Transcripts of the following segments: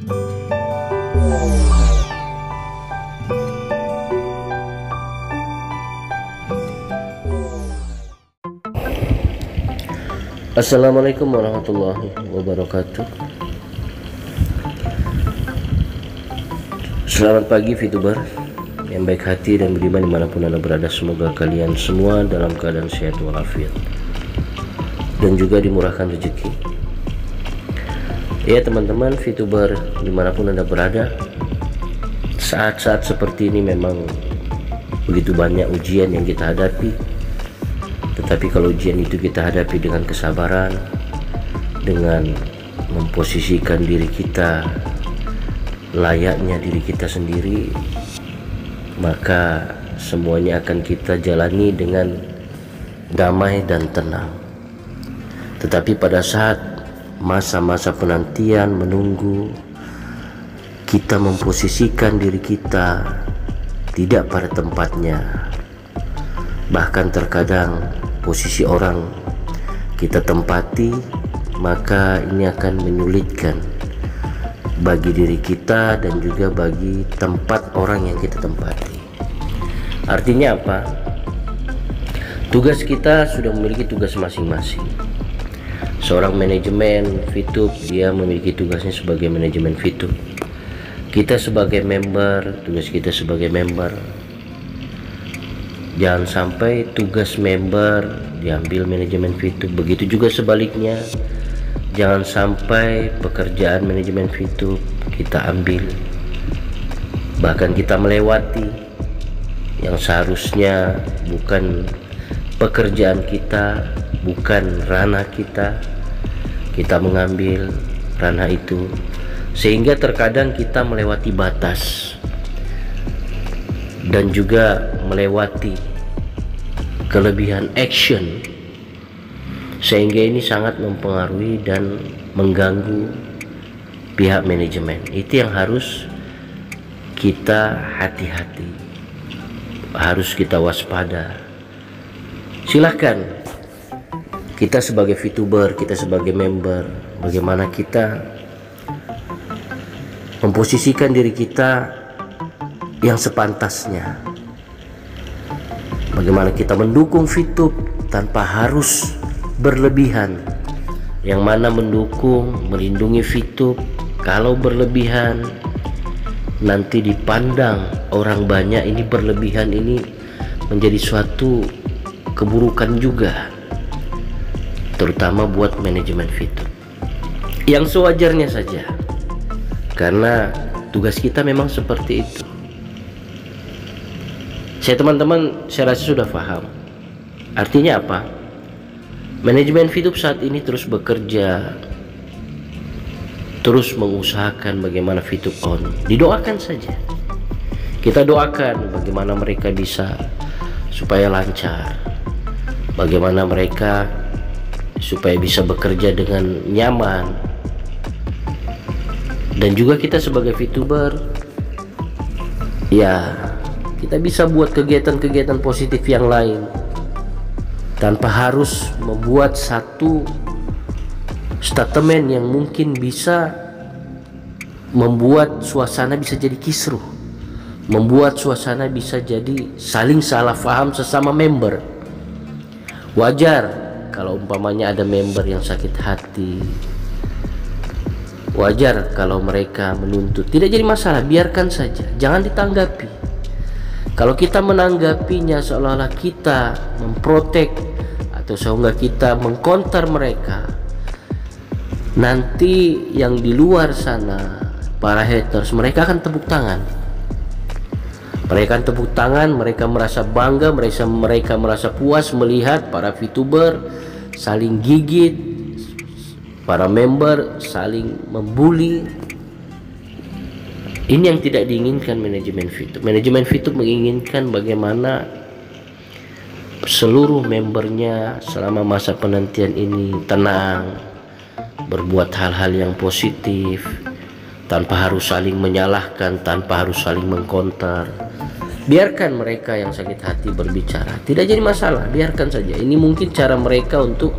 Assalamualaikum warahmatullahi wabarakatuh. Selamat pagi VTuber yang baik hati dan beriman dimanapun Anda berada. Semoga kalian semua dalam keadaan sehat walafiat dan juga dimurahkan rezeki. Ya teman-teman VTuber dimanapun Anda berada, saat-saat seperti ini memang begitu banyak ujian yang kita hadapi. Tetapi kalau ujian itu kita hadapi dengan kesabaran, dengan memposisikan diri kita layaknya diri kita sendiri, maka semuanya akan kita jalani dengan damai dan tenang. Tetapi pada saat masa-masa penantian menunggu, kita memposisikan diri kita tidak pada tempatnya, bahkan terkadang posisi orang kita tempati, maka ini akan menyulitkan bagi diri kita dan juga bagi tempat orang yang kita tempati. Artinya apa? Tugas kita sudah memiliki tugas masing-masing. Seorang manajemen VTube, dia memiliki tugasnya sebagai manajemen VTube. Kita sebagai member, tugas kita sebagai member. Jangan sampai tugas member diambil manajemen VTube. Begitu juga sebaliknya, jangan sampai pekerjaan manajemen VTube kita ambil, bahkan kita melewati yang seharusnya bukan pekerjaan kita, bukan ranah kita, kita mengambil ranah itu, sehingga terkadang kita melewati batas dan juga melewati kelebihan action, sehingga ini sangat mempengaruhi dan mengganggu pihak manajemen. Itu yang harus kita hati-hati, harus kita waspada. Silahkan kita sebagai VTuber, kita sebagai member, bagaimana kita memposisikan diri kita yang sepantasnya, bagaimana kita mendukung VTube tanpa harus berlebihan. Yang mana mendukung, melindungi VTube, kalau berlebihan nanti dipandang orang banyak ini berlebihan, ini menjadi suatu keburukan juga, terutama buat manajemen VTube. Yang sewajarnya saja, karena tugas kita memang seperti itu. Teman-teman, saya rasa sudah paham. Artinya apa? Manajemen VTube saat ini terus bekerja, terus mengusahakan bagaimana VTube on. Didoakan saja. Kita doakan bagaimana mereka bisa supaya lancar, bagaimana mereka supaya bisa bekerja dengan nyaman. Dan juga kita sebagai VTuber, ya kita bisa buat kegiatan-kegiatan positif yang lain tanpa harus membuat satu statement yang mungkin bisa membuat suasana bisa jadi kisruh, membuat suasana bisa jadi saling salah paham sesama member. Wajar kalau umpamanya ada member yang sakit hati, wajar kalau mereka menuntut, tidak jadi masalah, biarkan saja, jangan ditanggapi. Kalau kita menanggapinya seolah-olah kita memprotek atau seolah kita mengkonter mereka, nanti yang di luar sana, para haters, mereka akan tepuk tangan. Mereka akan tepuk tangan, mereka merasa bangga, mereka merasa puas melihat para VTuber saling gigit, para member saling membuli. Ini yang tidak diinginkan manajemen VTube. Manajemen VTube menginginkan bagaimana seluruh membernya selama masa penantian ini tenang, berbuat hal-hal yang positif, tanpa harus saling menyalahkan, tanpa harus saling mengkonter. Biarkan mereka yang sakit hati berbicara, tidak jadi masalah, biarkan saja. Ini mungkin cara mereka untuk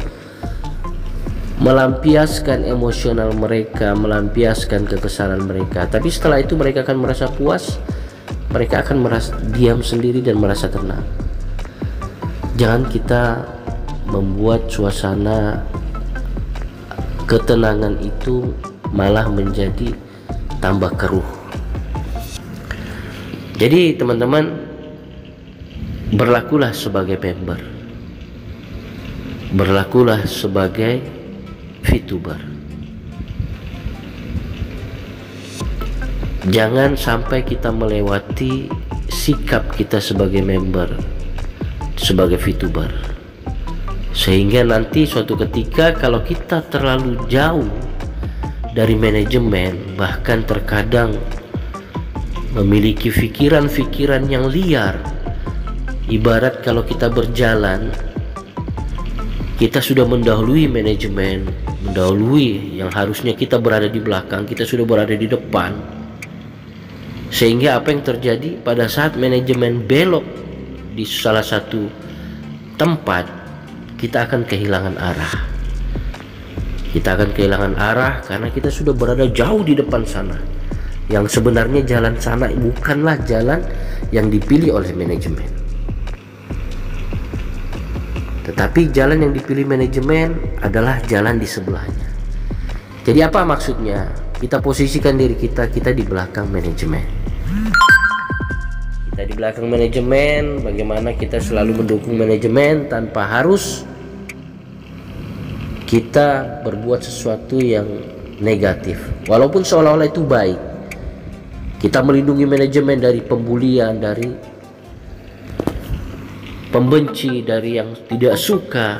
melampiaskan emosional mereka, melampiaskan kekesalan mereka. Tapi setelah itu mereka akan merasa puas, mereka akan merasa diam sendiri dan merasa tenang. Jangan kita membuat suasana ketenangan itu malah menjadi tambah keruh. Jadi teman-teman, berlakulah sebagai member, berlakulah sebagai VTuber. Jangan sampai kita melewati sikap kita sebagai member, sebagai VTuber, sehingga nanti suatu ketika kalau kita terlalu jauh dari manajemen, bahkan terkadang memiliki pikiran-pikiran yang liar. Ibarat kalau kita berjalan, kita sudah mendahului manajemen, mendahului yang harusnya kita berada di belakang, kita sudah berada di depan. Sehingga apa yang terjadi pada saat manajemen belok di salah satu tempat, kita akan kehilangan arah. Kita akan kehilangan arah karena kita sudah berada jauh di depan sana. Yang sebenarnya jalan sana bukanlah jalan yang dipilih oleh manajemen, tetapi jalan yang dipilih manajemen adalah jalan di sebelahnya. Jadi apa maksudnya? Kita posisikan diri kita di belakang manajemen. Kita di belakang manajemen, bagaimana kita selalu mendukung manajemen tanpa harus kita berbuat sesuatu yang negatif. Walaupun seolah-olah itu baik. Kita melindungi manajemen dari pembulian, dari pembenci, dari yang tidak suka.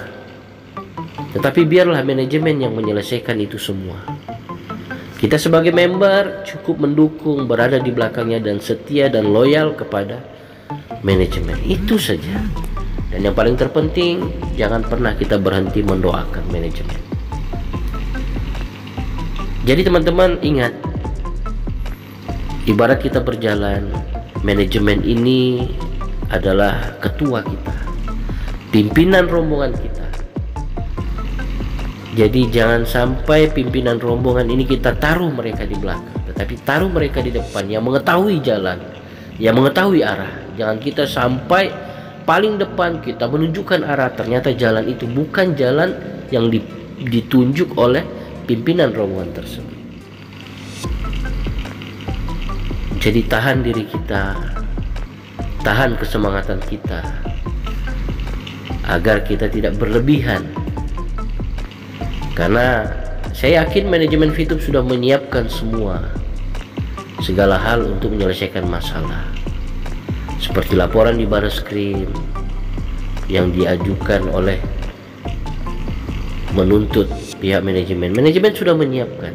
Tetapi biarlah manajemen yang menyelesaikan itu semua. Kita sebagai member cukup mendukung, berada di belakangnya dan setia dan loyal kepada manajemen. Itu saja. Dan yang paling terpenting, jangan pernah kita berhenti mendoakan manajemen. Jadi teman-teman ingat, ibarat kita berjalan, manajemen ini adalah ketua kita, pimpinan rombongan kita. Jadi jangan sampai pimpinan rombongan ini kita taruh mereka di belakang, tetapi taruh mereka di depan, yang mengetahui jalan, yang mengetahui arah. Jangan kita sampai paling depan kita menunjukkan arah, ternyata jalan itu bukan jalan yang ditunjuk oleh pimpinan rombongan tersebut. Jadi tahan diri kita, tahan kesemangatan kita, agar kita tidak berlebihan. Karena saya yakin manajemen VTube sudah menyiapkan segala hal untuk menyelesaikan masalah. Seperti laporan di Barreskrim yang diajukan oleh menuntut pihak manajemen. Manajemen sudah menyiapkan.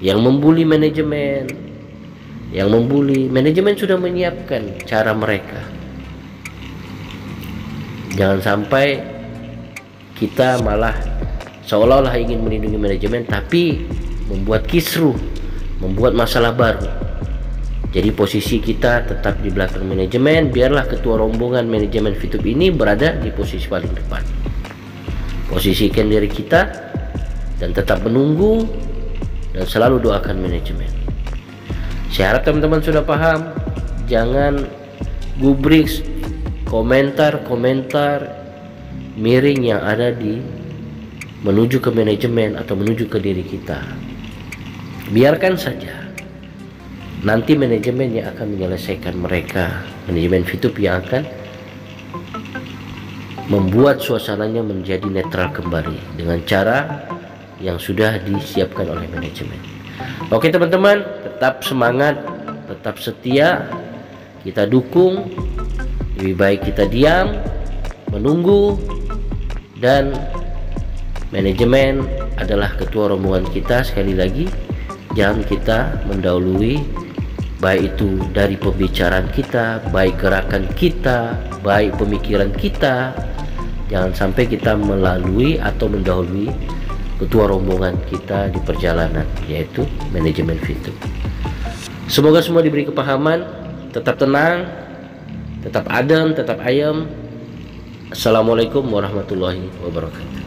Yang membuli manajemen, manajemen sudah menyiapkan cara mereka. Jangan sampai kita malah seolah-olah ingin melindungi manajemen tapi membuat kisruh, membuat masalah baru. Jadi posisi kita tetap di belakang manajemen, biarlah ketua rombongan manajemen VTube ini berada di posisi paling depan. Posisikan diri kita dan tetap menunggu dan selalu doakan manajemen. Saya harap teman-teman sudah paham. Jangan gubrik komentar-komentar miring yang ada menuju ke manajemen atau menuju ke diri kita. Biarkan saja. Nanti manajemen yang akan menyelesaikan mereka. Manajemen VTube yang akan membuat suasananya menjadi netral kembali dengan cara yang sudah disiapkan oleh manajemen. Oke teman-teman, tetap semangat, tetap setia, kita dukung. Lebih baik kita diam, menunggu, dan manajemen adalah ketua rombongan kita. Sekali lagi, jangan kita mendahului, baik itu dari pembicaraan kita, baik gerakan kita, baik pemikiran kita. Jangan sampai kita melalui atau mendahului ketua rombongan kita di perjalanan, yaitu manajemen VTube. Semoga semua diberi kepahaman. Tetap tenang, tetap adem, tetap ayem. Assalamualaikum warahmatullahi wabarakatuh.